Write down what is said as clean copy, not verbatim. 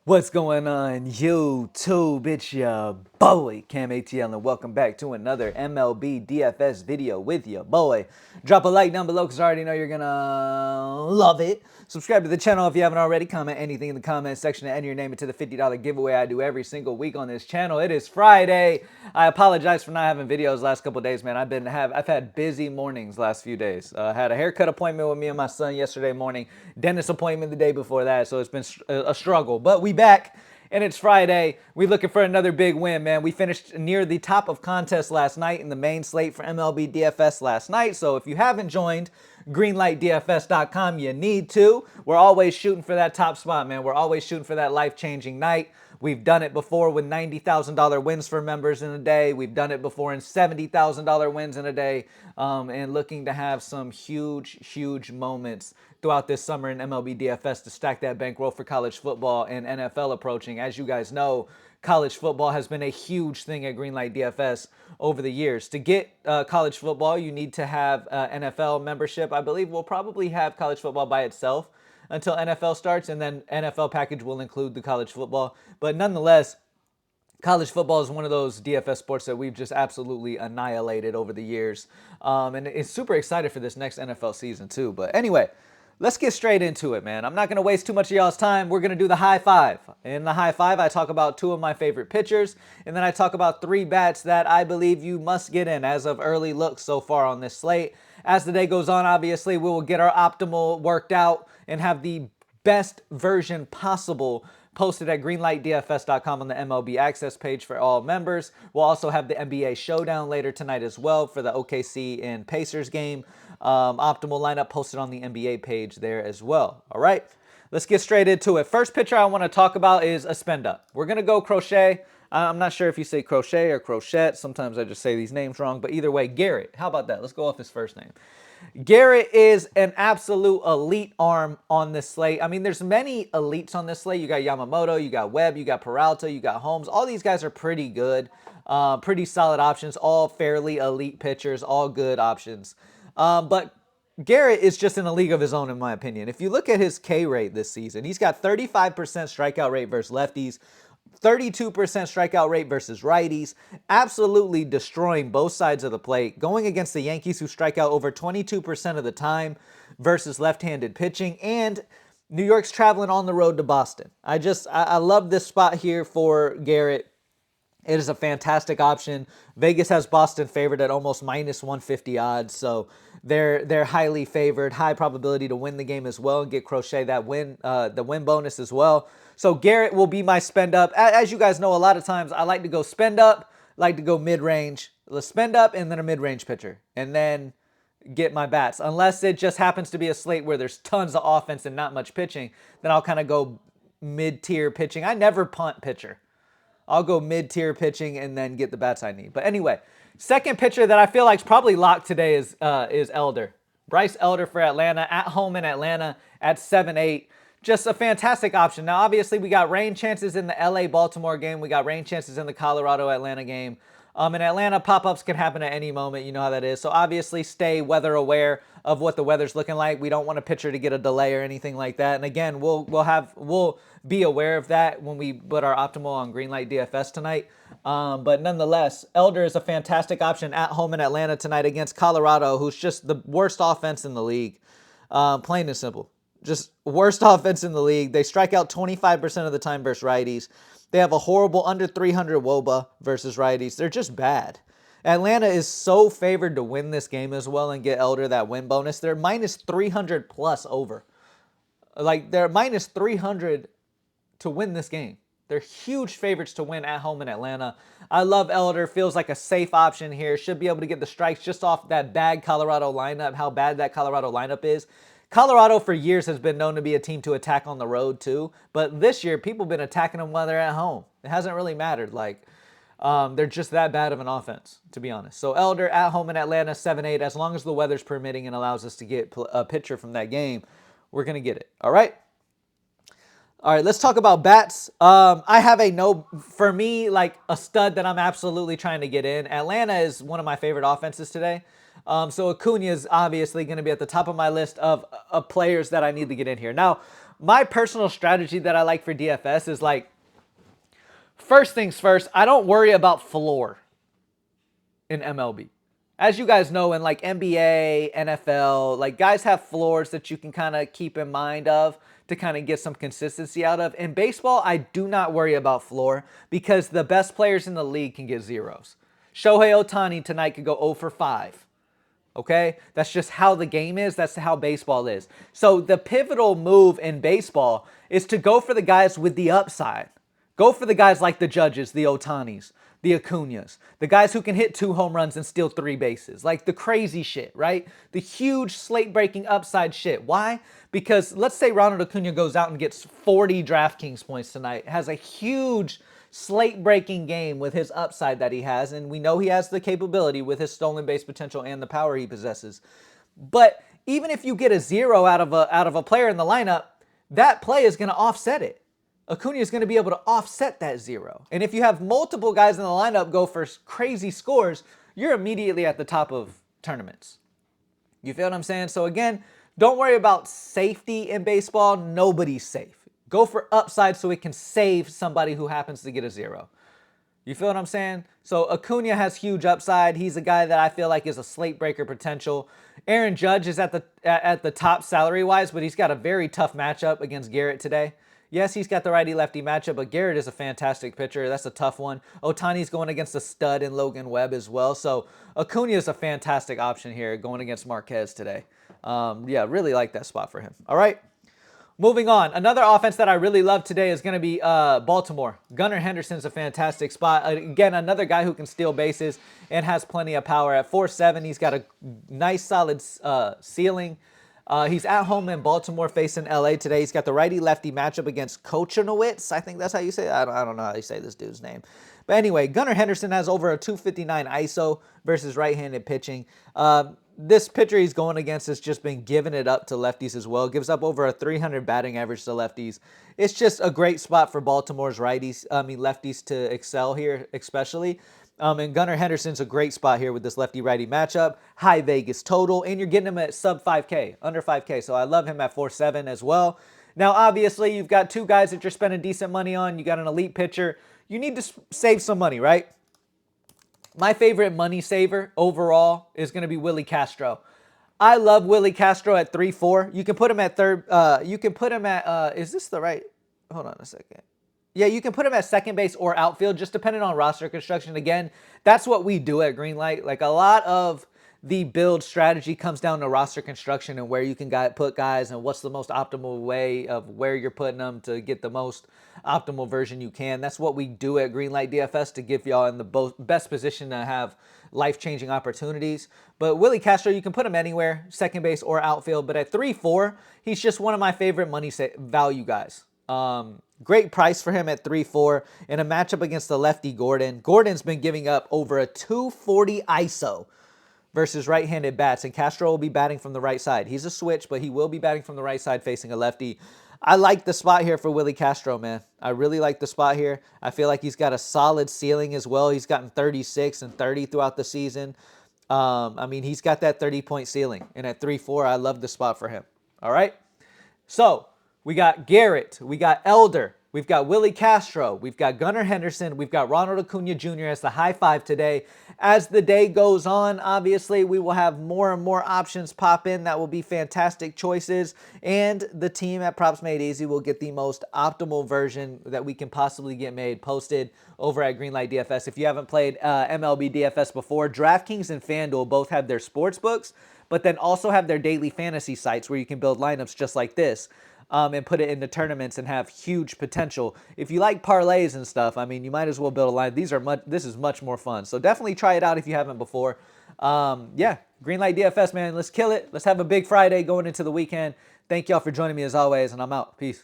What's going on, YouTube? It's your boy, Cam ATL, and welcome back to another MLB DFS video with your boy. Drop a like down below because I already know you're gonna love it. Subscribe to the channel if you haven't already. Comment anything in the comment section and enter your name into the $50 giveaway I do every single week on this channel. It is Friday. I apologize for not having videos last couple days, man. I've had busy mornings last few days. Had a haircut appointment with me and my son yesterday morning, dentist appointment the day before that, so it's been a struggle. But we back, and it's Friday. We looking for another big win, man. We finished near the top of contest last night in the main slate for MLB DFS last night. So if you haven't joined greenlightdfs.com, you need to. We're always shooting for that top spot, man. We're always shooting for that life-changing night. We've done it before with $90,000 wins for members in a day. We've done it before in $70,000 wins in a day. And looking to have some huge moments throughout this summer in MLB DFS to stack that bankroll for college football and NFL approaching. As you guys know, college football has been a huge thing at Greenlight DFS over the years. To get college football, you need to have NFL membership. I believe we'll probably have college football by itself until NFL starts, and then NFL package will include the college football. But nonetheless, college football is one of those DFS sports that we've just absolutely annihilated over the years. And it's super excited for this next NFL season too. But anyway, let's get straight into it, man. I'm not going to waste too much of y'all's time. We're going to do the high five. In the high five, I talk about two of my favorite pitchers, and then I talk about three bats that I believe you must get in as of early looks so far on this slate. As the day goes on, obviously, we will get our optimal worked out and have the best version possible posted at greenlightdfs.com on the MLB Access page for all members. We'll also have the NBA Showdown later tonight as well for the OKC and Pacers game. Optimal lineup posted on the NBA page there as well. All right, let's get straight into it. First pitcher I want to talk about is a spend up. We're going to go Crochet. I'm not sure if you say Crochet or Crochet. Sometimes I just say these names wrong, but either way, Garrett. How about that? Let's go off his first name. Garrett is an absolute elite arm on this slate. I mean, there's many elites on this slate. You got Yamamoto, you got Webb, you got Peralta, you got Holmes. All these guys are pretty good, pretty solid options, all fairly elite pitchers, all good options. But Garrett is just in a league of his own, in my opinion. If you look at his K rate this season, he's got 35% strikeout rate versus lefties, 32% strikeout rate versus righties, absolutely destroying both sides of the plate, going against the Yankees who strike out over 22% of the time versus left-handed pitching, and New York's traveling on the road to Boston. I love this spot here for Garrett. It is a fantastic option. Vegas has Boston favored at almost minus 150 odds, so they're highly favored, high probability to win the game as well and get Crochet that win, the win bonus as well. So Garrett will be my spend up. As you guys know, a lot of times I like to go spend up, like to go mid range. Let's spend up and then a mid range pitcher, and then get my bats. Unless it just happens to be a slate where there's tons of offense and not much pitching, then I'll kind of go mid tier pitching. I never punt pitcher. I'll go mid-tier pitching and then get the bats I need. But anyway, second pitcher that I feel like is probably locked today is Elder. Bryce Elder for Atlanta, at home in Atlanta at 7-8. Just a fantastic option. Now, obviously, we got rain chances in the LA-Baltimore game. We got rain chances in the Colorado-Atlanta game. In Atlanta, pop-ups can happen at any moment. You know how that is. So obviously, stay weather aware of what the weather's looking like. We don't want a pitcher to get a delay or anything like that. And again, we'll be aware of that when we put our optimal on Greenlight DFS tonight. But nonetheless, Elder is a fantastic option at home in Atlanta tonight against Colorado, who's just the worst offense in the league. Plain and simple. Just worst offense in the league. They strike out 25% of the time versus righties. They have a horrible under 300 WOBA versus righties. They're just bad. Atlanta is so favored to win this game as well and get Elder that win bonus. They're minus 300 plus over. Like, they're minus 300 to win this game. They're huge favorites to win at home in Atlanta. I love Elder. Feels like a safe option here. Should be able to get the strikes just off that bad Colorado lineup, how bad that Colorado lineup is. Colorado for years has been known to be a team to attack on the road too, but this year people have been attacking them while they're at home. It hasn't really mattered. Like, they're just that bad of an offense, to be honest. So Elder at home in Atlanta, 7-8. As long as the weather's permitting and allows us to get a pitcher from that game, we're going to get it. All right? All right, let's talk about bats. I have for me, like a stud that I'm absolutely trying to get in. Atlanta is one of my favorite offenses today. So Acuna is obviously going to be at the top of my list of players that I need to get in here. Now, my personal strategy that I like for DFS is like, first things first, I don't worry about floor in MLB. As you guys know, in like NBA, NFL, like guys have floors that you can kind of keep in mind of to kind of get some consistency out of. In baseball, I do not worry about floor because the best players in the league can get zeros. Shohei Ohtani tonight could go 0 for 5. Okay? That's just how the game is. That's how baseball is. So the pivotal move in baseball is to go for the guys with the upside. Go for the guys like the Judges, the Ohtanis, the Acuñas, the guys who can hit 2 home runs and steal 3 bases. Like the crazy shit, right? The huge slate-breaking upside shit. Why? Because let's say Ronald Acuña goes out and gets 40 DraftKings points tonight, has a huge slate-breaking game with his upside that he has, and we know he has the capability with his stolen base potential and the power he possesses. But even if you get a 0 out of a player in the lineup, that play is going to offset it. Acuña is going to be able to offset that 0. And if you have multiple guys in the lineup go for crazy scores, you're immediately at the top of tournaments. You feel what I'm saying? So again, don't worry about safety in baseball. Nobody's safe. Go for upside so it can save somebody who happens to get a 0. You feel what I'm saying? So Acuña has huge upside. He's a guy that I feel like is a slate breaker potential. Aaron Judge is at the top salary-wise, but he's got a very tough matchup against Garrett today. Yes, he's got the righty-lefty matchup, but Garrett is a fantastic pitcher. That's a tough one. Ohtani's going against a stud in Logan Webb as well. So Acuña is a fantastic option here going against Marquez today. Yeah, really like that spot for him. All right. Moving on, another offense that I really love today is going to be Baltimore. Gunnar Henderson's a fantastic spot. Again, another guy who can steal bases and has plenty of power. At 4'7", he's got a nice solid ceiling. He's at home in Baltimore facing LA today. He's got the righty-lefty matchup against Kochanowicz. I think that's how you say it. I don't know how you say this dude's name. But anyway, Gunnar Henderson has over a 259 ISO versus right-handed pitching. This pitcher he's going against has just been giving it up to lefties as well. Gives up over a 300 batting average to lefties. It's just a great spot for Baltimore's lefties to excel here, especially. And Gunnar Henderson's a great spot here with this lefty-righty matchup. High Vegas total, and you're getting him at sub 5K, under 5K. So I love him at 4.7 as well. Now, obviously, you've got 2 guys that you're spending decent money on. You got an elite pitcher. You need to save some money, right? My favorite money saver overall is going to be Willie Castro. I love Willie Castro at 3-4. You can put him at third. You can put him at, is this the right? Hold on a second. Yeah, you can put him at second base or outfield, just depending on roster construction. Again, that's what we do at Greenlight. Like a lot of the build strategy comes down to roster construction and where you can put guys and what's the most optimal way of where you're putting them to get the most optimal version you can. That's what we do at Greenlight DFS to give y'all in the best position to have life-changing opportunities. But Willie Castro, you can put him anywhere, second base or outfield. But at 3-4, he's just one of my favorite money value guys. Great price for him at 3-4 in a matchup against the lefty Gordon. Gordon's been giving up over a 240 ISO versus right-handed bats, and Castro will be batting from the right side. He's a switch, but he will be batting from the right side facing a lefty. I like the spot here for Willie Castro, man. I really like the spot here. I feel like he's got a solid ceiling as well. He's gotten 36 and 30 throughout the season. I mean, he's got that 30-point ceiling, and at 3-4, I love the spot for him. All right? So we got Garrett. We got Elder. We've got Willie Castro. We've got Gunnar Henderson. We've got Ronald Acuña Jr. as the high 5 today. As the day goes on, obviously, we will have more and more options pop in that will be fantastic choices. And the team at Props Made Easy will get the most optimal version that we can possibly get made posted over at Greenlight DFS. If you haven't played MLB DFS before, DraftKings and FanDuel both have their sports books, but then also have their daily fantasy sites where you can build lineups just like this. And put it into tournaments and have huge potential. If you like parlays and stuff, I mean, you might as well build a line. This is much more fun. So definitely try it out if you haven't before. Yeah, Greenlight DFS, man. Let's kill it. Let's have a big Friday going into the weekend. Thank y'all for joining me as always, and I'm out. Peace.